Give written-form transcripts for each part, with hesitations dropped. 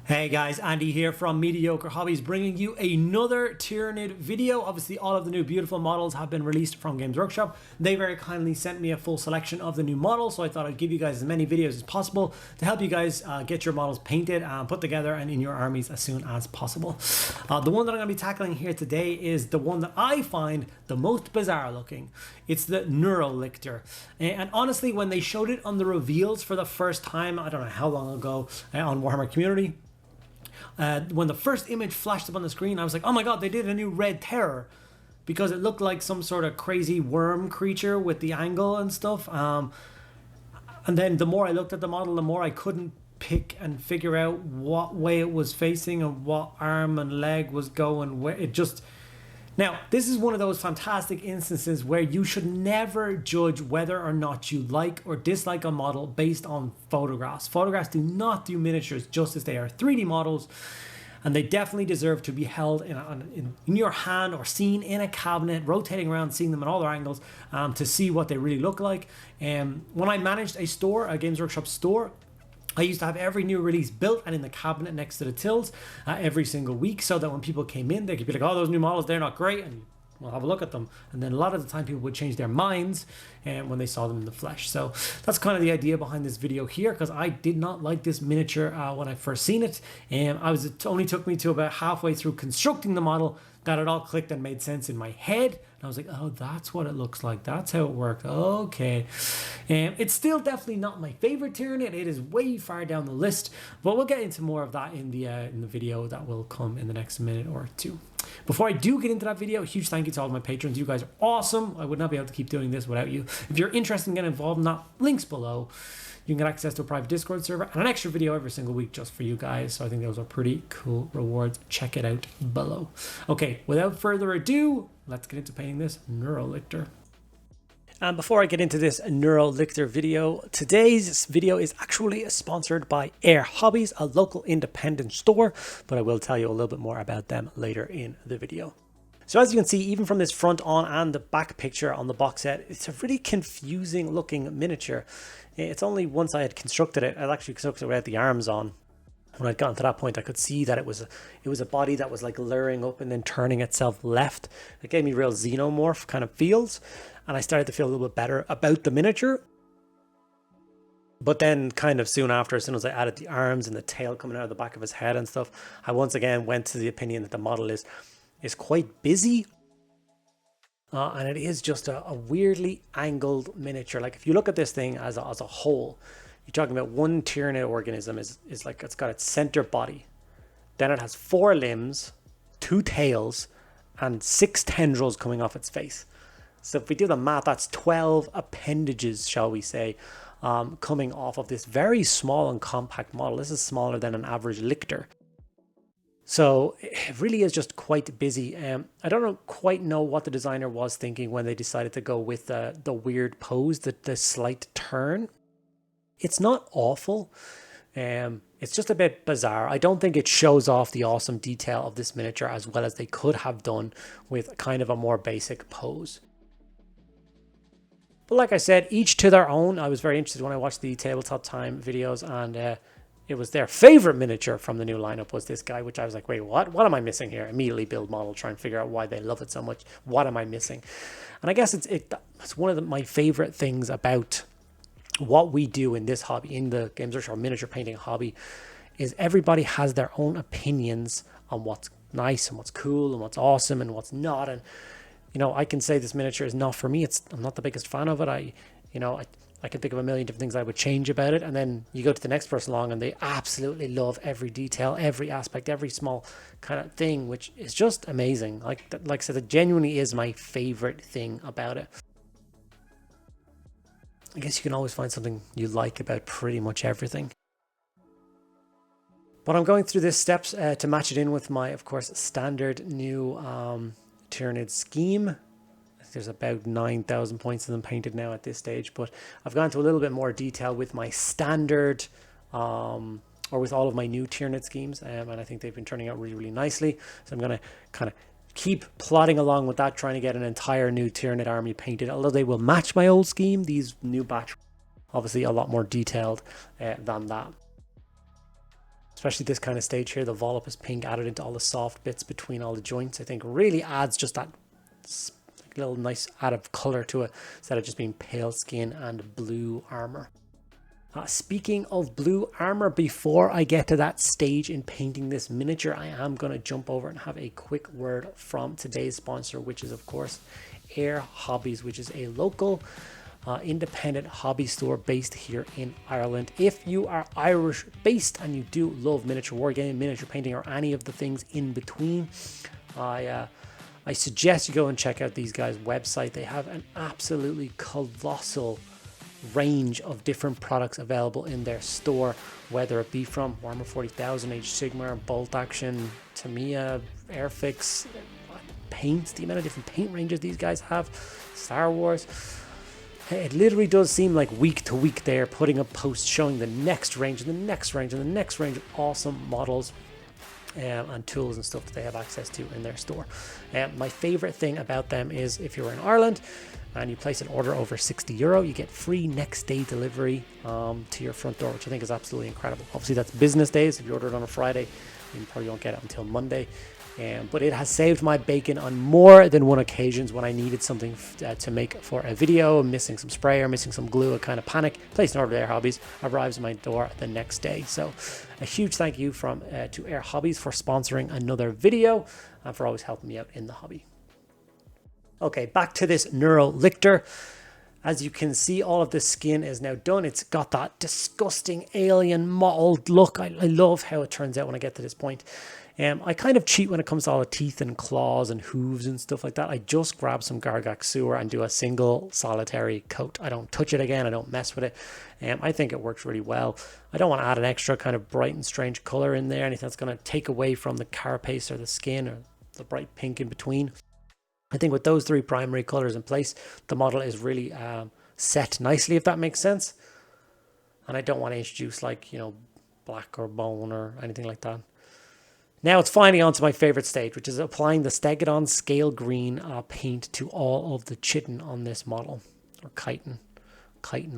Hey guys, Andy here from Mediocre Hobbies, bringing you another Tyranid video. Obviously, all of the new beautiful models have been released from Games Workshop. They very kindly sent me a full selection of the new models, so I thought I'd give you guys as many videos as possible to help you guys get your models painted and put together and in your armies as soon as possible. The one that I'm going to be tackling here today is the one that I find the most bizarre looking. It's the Neurolictor. And honestly, when they showed it on the reveals for the first time, I don't know how long ago, on Warhammer Community, when the first image flashed up on the screen, I was like, oh my god, they did a new Red Terror, because it looked like some sort of crazy worm creature with the angle and stuff. And then the more I looked at the model, the more I couldn't pick and figure out what way it was facing and what arm and leg was going where. It just... Now, this is one of those fantastic instances where you should never judge whether or not you like or dislike a model based on photographs. Photographs do not do miniatures justice. They are 3D models, and they definitely deserve to be held in your hand or seen in a cabinet, rotating around, seeing them in all their angles, to see what they really look like. When I managed a store, a Games Workshop store, I used to have every new release built and in the cabinet next to the tills every single week, so that when people came in, they could be like, oh, those new models, they're not great, and we'll have a look at them. And then a lot of the time people would change their minds when they saw them in the flesh. So that's kind of the idea behind this video here, because I did not like this miniature when I first seen it. It only took me to about halfway through constructing the model that it all clicked and made sense in my head. And I was like, oh, that's what it looks like. That's how it worked. Okay. It's still definitely not my favorite Tyranid. It is way far down the list, but we'll get into more of that in the video that will come in the next minute or two. Before I do get into that video, a huge thank you to all my patrons. You guys are awesome. I would not be able to keep doing this without you. If you're interested in getting involved in that, links below. You can get access to a private Discord server and an extra video every single week just for you guys. So I think those are pretty cool rewards. Check it out below. Okay, without further ado, let's get into painting this Neurolictor. And before I get into this Neurolictor video, today's video is actually sponsored by Hobbies, a local independent store, but I will tell you a little bit more about them later in the video. So as you can see, even from this front on and the back picture on the box set, it's a really confusing looking miniature. It's only once I had constructed it, I'd actually constructed it without the arms on. When I'd gotten to that point, I could see that it was a body that was like luring up and then turning itself left. It gave me real xenomorph kind of feels, and I started to feel a little bit better about the miniature. But then kind of soon after, as soon as I added the arms and the tail coming out of the back of his head and stuff, I once again went to the opinion that the model is quite busy. And it is just a weirdly angled miniature. Like if you look at this thing as a whole, you're talking about one Tyranid organism is like, it's got its center body. Then it has 4 limbs, 2 tails, and 6 tendrils coming off its face. So if we do the math, that's 12 appendages, shall we say, coming off of this very small and compact model. This is smaller than an average lictor. So it really is just quite busy. I don't quite know what the designer was thinking when they decided to go with the weird pose, the slight turn. It's not awful. It's just a bit bizarre. I don't think it shows off the awesome detail of this miniature as well as they could have done with kind of a more basic pose. But like I said, each to their own. I was very interested when I watched the Tabletop Time videos, and it was their favorite miniature from the new lineup was this guy, which I was like, wait, what? What am I missing here? Immediately build model, try and figure out why they love it so much. What am I missing? And I guess it's one of my favorite things about what we do in this hobby, in the Games Workshop miniature painting hobby, is everybody has their own opinions on what's nice and what's cool and what's awesome and what's not. And, you know, I can say this miniature is not for me. I'm not the biggest fan of it. I can think of a million different things I would change about it, and then you go to the next person along and they absolutely love every detail, every aspect, every small kind of thing, which is just amazing. Like I said, it genuinely is my favorite thing about it. I guess you can always find something you like about pretty much everything. But I'm going through these steps to match it in with my, of course, standard new Tyranid scheme. There's about 9,000 points of them painted now at this stage, but I've gone to a little bit more detail with my standard or with all of my new Tyranid schemes, and I think they've been turning out really, really nicely. So I'm going to kind of keep plodding along with that, trying to get an entire new Tyranid army painted. Although they will match my old scheme, these new batch obviously a lot more detailed than that. Especially this kind of stage here, the Volupus pink added into all the soft bits between all the joints, I think really adds just that little nice add of color to it, instead of just being pale skin and blue armor. Speaking of blue armor, before I get to that stage in painting this miniature, I am going to jump over and have a quick word from today's sponsor, which is of course Air Hobbies, which is a local independent hobby store based here in Ireland. If you are Irish based and you do love miniature wargaming, miniature painting, or any of the things in between, I suggest you go and check out these guys' website. They have an absolutely colossal range of different products available in their store, whether it be from Warhammer 40,000, Age of Sigmar, Bolt Action, Tamiya, Airfix, paints, the amount of different paint ranges these guys have, Star Wars. It literally does seem like week to week they're putting up posts showing the next range and the next range and the next range of awesome models and tools and stuff that they have access to in their store. My favorite thing about them is if you're in Ireland and you place an order over €60, you get free next day delivery to your front door, which I think is absolutely incredible. Obviously that's business days. If you order it on a Friday, you probably won't get it until Monday. But it has saved my bacon on more than one occasions when I needed something to make for a video, missing some spray or missing some glue, a kind of panic. Place an order to Air Hobbies, arrives at my door the next day. So a huge thank you to Air Hobbies for sponsoring another video and for always helping me out in the hobby. Okay, back to this Neurolictor. As you can see, all of the skin is now done. It's got that disgusting alien mottled look. I love how it turns out when I get to this point. I kind of cheat when it comes to all the teeth and claws and hooves and stuff like that. I just grab some Gargak Sewer and do a single solitary coat. I don't touch it again. I don't mess with it. I think it works really well. I don't want to add an extra kind of bright and strange color in there, anything that's going to take away from the carapace or the skin or the bright pink in between. I think with those three primary colors in place, the model is really set nicely, if that makes sense. And I don't want to introduce like, black or bone or anything like that. Now it's finally on to my favorite stage, which is applying the Stegodon Scale Green paint to all of the chitin on this model, or chitin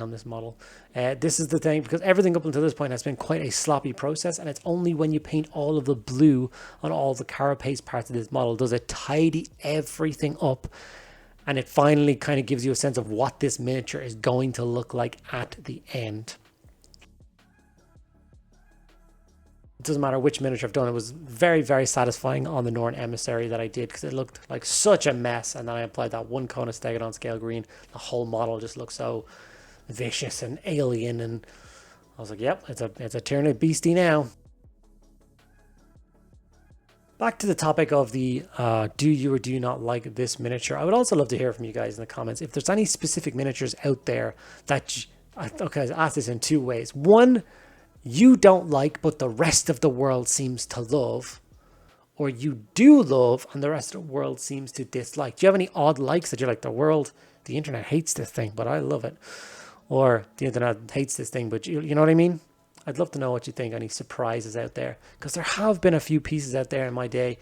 on this model. This is the thing, because everything up until this point has been quite a sloppy process, and it's only when you paint all of the blue on all the carapace parts of this model does it tidy everything up, and it finally kind of gives you a sense of what this miniature is going to look like at the end. It doesn't matter which miniature I've done. It was very, very satisfying on the Norn Emissary that I did, because it looked like such a mess. And then I applied that one cone of Stegodon Scale Green. The whole model just looked so vicious and alien. And I was like, yep, it's a Tyranid beastie now. Back to the topic of the do you or do you not like this miniature? I would also love to hear from you guys in the comments. If there's any specific miniatures out there that... Okay, I asked this in two ways. One, you don't like, but the rest of the world seems to love, or you do love and the rest of the world seems to dislike. Do you have any odd likes that you're like, the internet hates this thing, but I love it, or the internet hates this thing, but you know what I mean? I'd love to know what you think, any surprises out there, because there have been a few pieces out there in my day,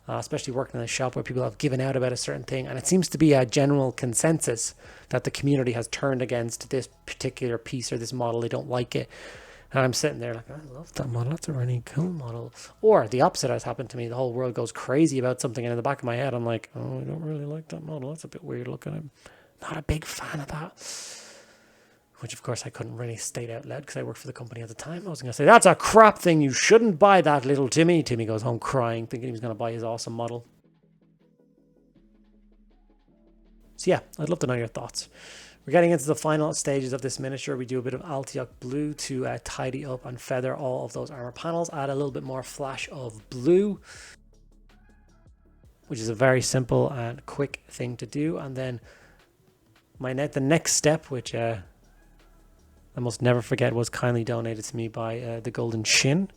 especially working in a shop where people have given out about a certain thing, and it seems to be a general consensus that the community has turned against this particular piece or this model. They don't like it. And I'm sitting there like, I love that model. That's a really cool model. Or the opposite has happened to me. The whole world goes crazy about something, and in the back of my head, I'm like, oh, I don't really like that model. That's a bit weird looking. I'm not a big fan of that. Which, of course, I couldn't really state out loud because I worked for the company at the time. I was going to say, that's a crap thing. You shouldn't buy that, little Timmy. Timmy goes home crying, thinking he was going to buy his awesome model. So yeah, I'd love to know your thoughts. We're getting into the final stages of this miniature. We do a bit of Altioch blue to tidy up and feather all of those armor panels. Add a little bit more flash of blue, which is a very simple and quick thing to do. And then the next step, which I must never forget, was kindly donated to me by the Golden Shin.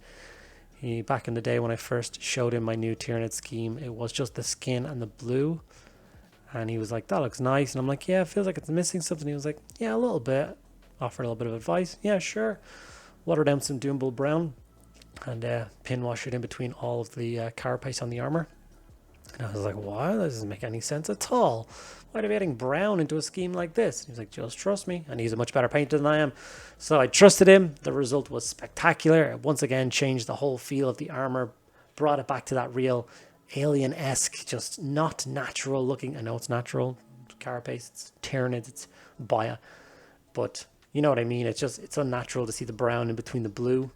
Back in the day when I first showed him my new Tyranid scheme, it was just the skin and the blue. And he was like, that looks nice. And I'm like, yeah, it feels like it's missing something. He was like, yeah, a little bit. Offered a little bit of advice. Yeah, sure. Water down some Doombull Brown and pin wash it in between all of the carapace on the armor. And I was like, wow, that doesn't make any sense at all. adding brown into a scheme like this? He's like, just trust me. And he's a much better painter than I am. So I trusted him. The result was spectacular. It once again changed the whole feel of the armor, brought it back to that real alien-esque, just not natural looking. I know it's natural, carapace, it's Tyranids, it's Baya, but you know what I mean. It's unnatural to see the brown in between the blue.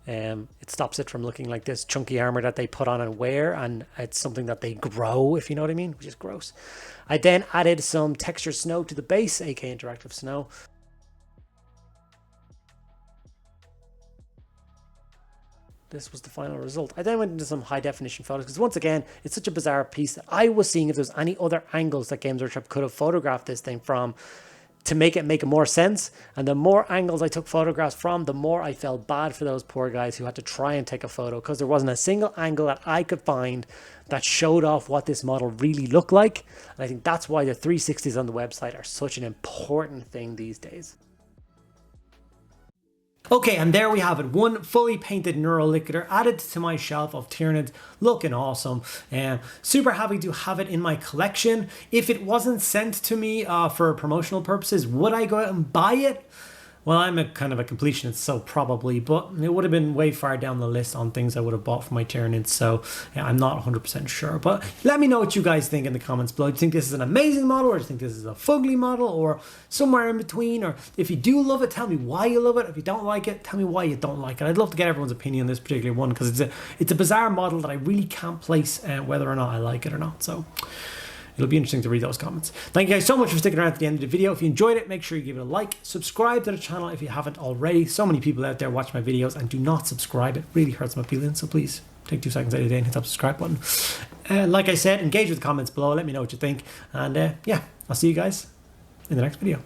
It stops it from looking like this chunky armor that they put on and wear, and it's something that they grow, if you know what I mean, which is gross. I then added some textured snow to the base, aka interactive snow. This was the final result. I then went into some high definition photos because once again, it's such a bizarre piece that I was seeing if there's any other angles that Games Workshop could have photographed this thing from to make it more sense. And the more angles I took photographs from, the more I felt bad for those poor guys who had to try and take a photo, because there wasn't a single angle that I could find that showed off what this model really looked like. And I think that's why the 360s on the website are such an important thing these days. Okay, and there we have it. One fully painted Neurolictor added to my shelf of Tyranids, looking awesome. Super happy to have it in my collection. If it wasn't sent to me for promotional purposes, would I go out and buy it? Well, I'm a kind of a completionist, so probably, but it would have been way far down the list on things I would have bought for my Tyranids, so yeah, I'm not 100% sure. But let me know what you guys think in the comments below. Do you think this is an amazing model, or do you think this is a fugly model, or somewhere in between? Or if you do love it, tell me why you love it. If you don't like it, tell me why you don't like it. I'd love to get everyone's opinion on this particular one, because it's a bizarre model that I really can't place whether or not I like it or not. So it'll be interesting to read those comments. Thank you guys so much for sticking around to the end of the video. If you enjoyed it, make sure you give it a like. Subscribe to the channel if you haven't already. So many people out there watch my videos and do not subscribe. It really hurts my feelings. So please take 2 seconds out of the day and hit that subscribe button. Like I said, engage with the comments below. Let me know what you think. And yeah, I'll see you guys in the next video.